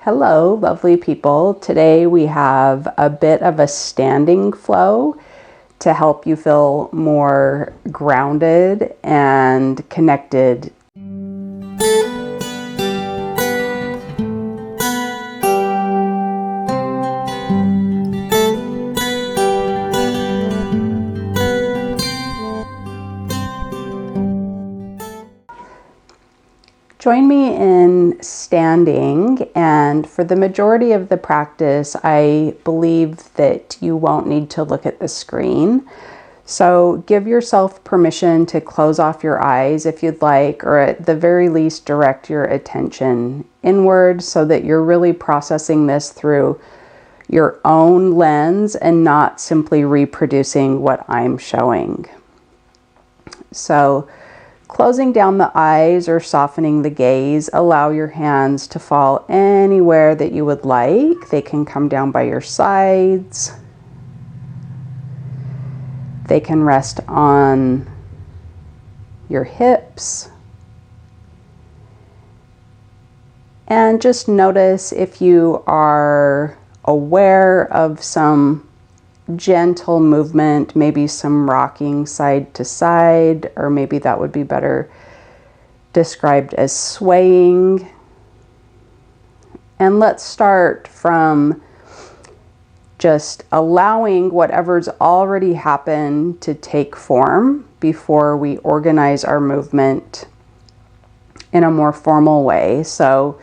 Hello, lovely people. Today we have a bit of a standing flow to help you feel more grounded and connected. Join me in standing, and for the majority of the practice, I believe that you won't need to look at the screen. So give yourself permission to close off your eyes if you'd like, or at the very least direct your attention inward so that you're really processing this through your own lens and not simply reproducing what I'm showing. So closing down the eyes or softening the gaze, allow your hands to fall anywhere that you would like. They can come down by your sides. They can rest on your hips. And just notice if you are aware of some gentle movement, maybe some rocking side to side, or maybe that would be better described as swaying. And let's start from just allowing whatever's already happened to take form before we organize our movement in a more formal way. So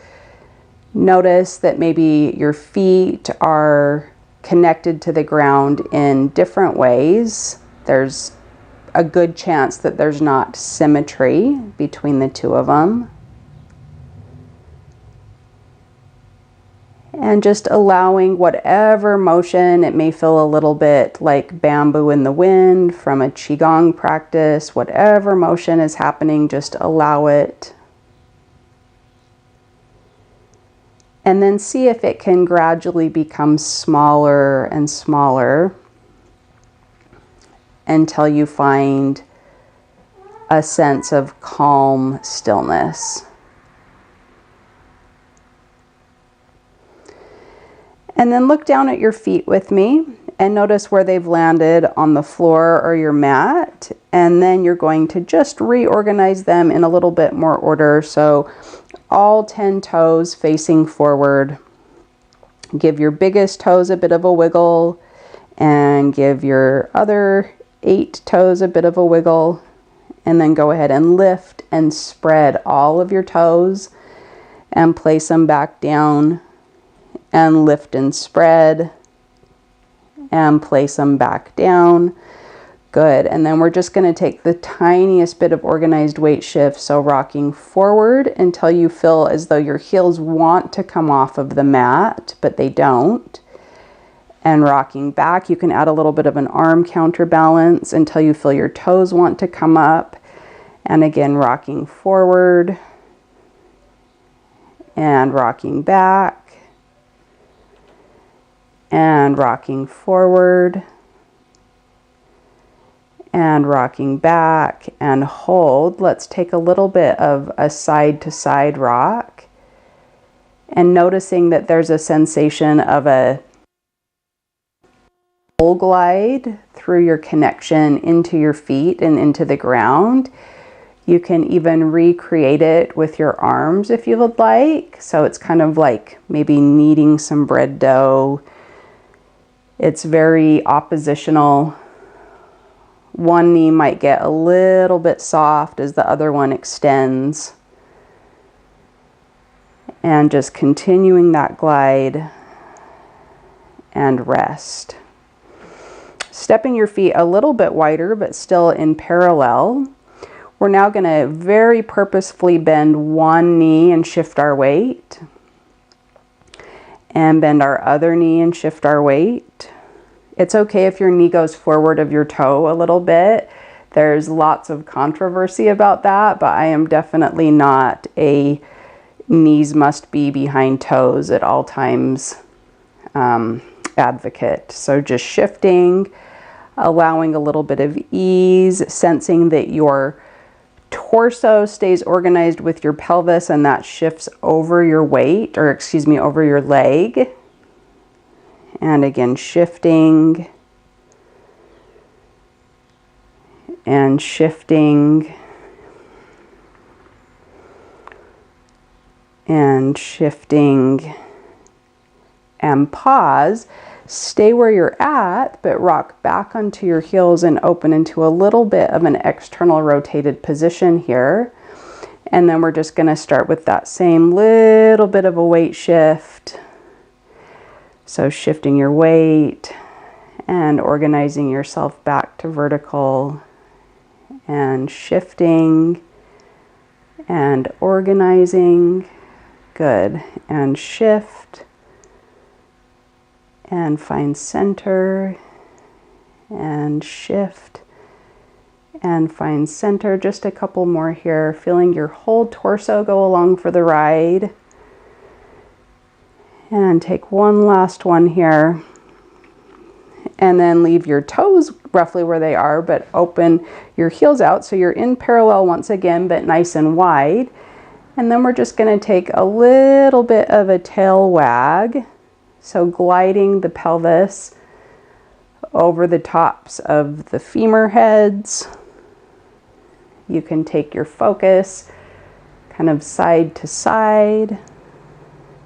notice that maybe your feet are connected to the ground in different ways. There's a good chance that there's not symmetry between the two of them. And just allowing whatever motion, it may feel a little bit like bamboo in the wind from a Qigong practice, whatever motion is happening, just allow it. And then see if it can gradually become smaller and smaller until you find a sense of calm stillness. And then look down at your feet with me and notice where they've landed on the floor or your mat. And then you're going to just reorganize them in a little bit more order. So all 10 toes facing forward. Give your biggest toes a bit of a wiggle and give your other 8 toes a bit of a wiggle. And then go ahead and lift and spread all of your toes and place them back down and lift and spread and place them back down. Good. And then we're just going to take the tiniest bit of organized weight shift. So rocking forward until you feel as though your heels want to come off of the mat, but they don't. And rocking back, you can add a little bit of an arm counterbalance until you feel your toes want to come up. And again, rocking forward and rocking back and rocking forward and rocking back and hold. Let's take a little bit of a side to side rock and noticing that there's a sensation of a full glide through your connection into your feet and into the ground. You can even recreate it with your arms if you would like. So it's kind of like maybe kneading some bread dough. It's very oppositional. One knee might get a little bit soft as the other one extends. And just continuing that glide and rest. Stepping your feet a little bit wider, but still in parallel. We're now going to very purposefully bend one knee and shift our weight. And bend our other knee and shift our weight. It's okay if your knee goes forward of your toe a little bit. There's lots of controversy about that, but I am definitely not a knees must be behind toes at all times advocate. So just shifting, allowing a little bit of ease, sensing that your torso stays organized with your pelvis, and that shifts over your weight, or excuse me, over your leg. And again, shifting and shifting and shifting, and pause. Stay where you're at, but rock back onto your heels and open into a little bit of an external rotated position here. And then we're just going to start with that same little bit of a weight shift. So shifting your weight and organizing yourself back to vertical, and shifting and organizing. Good. And shift and find center, and shift and find center. Just a couple more here, feeling your whole torso go along for the ride. And take one last one here, and then leave your toes roughly where they are, but open your heels out so you're in parallel once again, but nice and wide. And then we're just going to take a little bit of a tail wag. So gliding the pelvis over the tops of the femur heads. You can take your focus kind of side to side.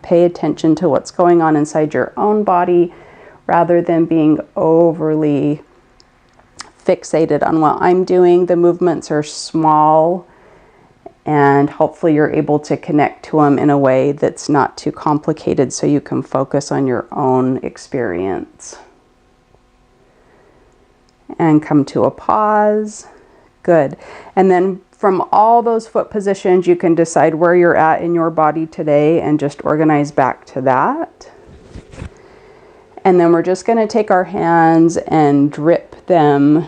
Pay attention to what's going on inside your own body rather than being overly fixated on what I'm doing. The movements are small, and hopefully you're able to connect to them in a way that's not too complicated so you can focus on your own experience. And come to a pause. Good. And then from all those foot positions, you can decide where you're at in your body today and just organize back to that. And then we're just going to take our hands and drip them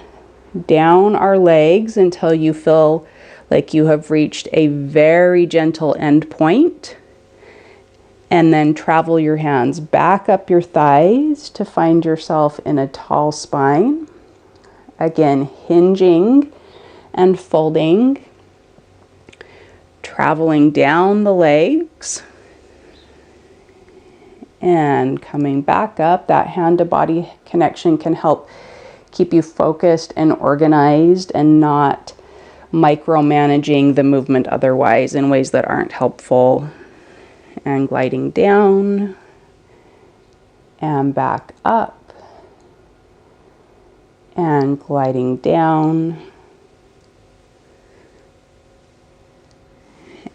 down our legs until you feel like you have reached a very gentle end point. And then travel your hands back up your thighs to find yourself in a tall spine. Again, hinging and folding, traveling down the legs and coming back up. That hand to body connection can help keep you focused and organized and not micromanaging the movement otherwise in ways that aren't helpful. And gliding down and back up and gliding down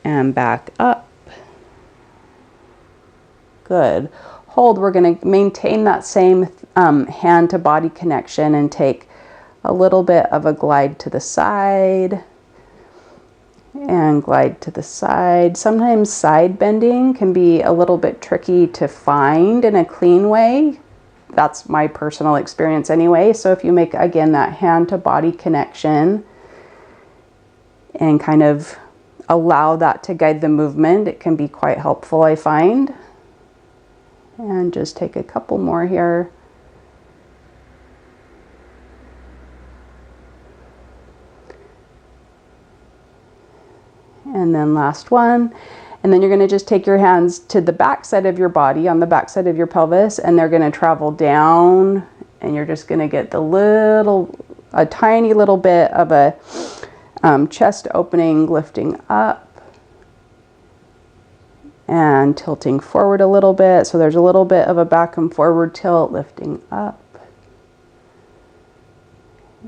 and back up. Good. Hold. We're going to maintain that same hand to body connection and take a little bit of a glide to the side and glide to the side. Sometimes side bending can be a little bit tricky to find in a clean way. That's my personal experience anyway. So if you make, again, that hand to body connection and kind of allow that to guide the movement, it can be quite helpful, I find. And just take a couple more here. And then last one. And then you're going to just take your hands to the back side of your body, on the back side of your pelvis, and they're going to travel down, and you're just going to get a tiny little bit of a chest opening, lifting up and tilting forward a little bit. So there's a little bit of a back and forward tilt, lifting up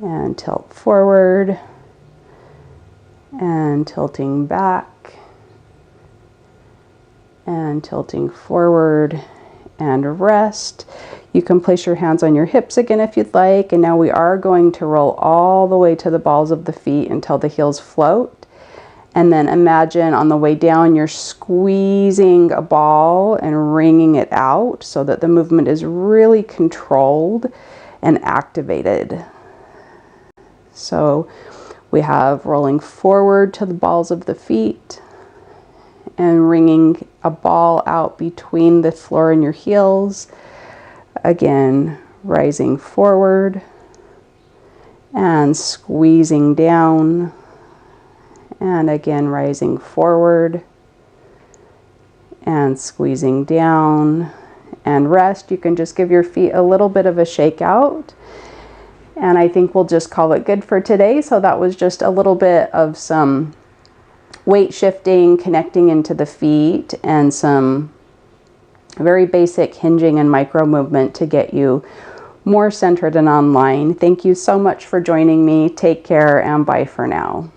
and tilt forward and tilting back and tilting forward and rest. You can place your hands on your hips again if you'd like. And now we are going to roll all the way to the balls of the feet until the heels float. And then imagine on the way down, you're squeezing a ball and wringing it out so that the movement is really controlled and activated. So we have rolling forward to the balls of the feet and wringing a ball out between the floor and your heels. Again, rising forward and squeezing down And again, rising forward and squeezing down. And rest. You can just give your feet a little bit of a shake out. And I think we'll just call it good for today. So that was just a little bit of some weight shifting, connecting into the feet, and some very basic hinging and micro movement to get you more centered and online. Thank you so much for joining me. Take care and bye for now.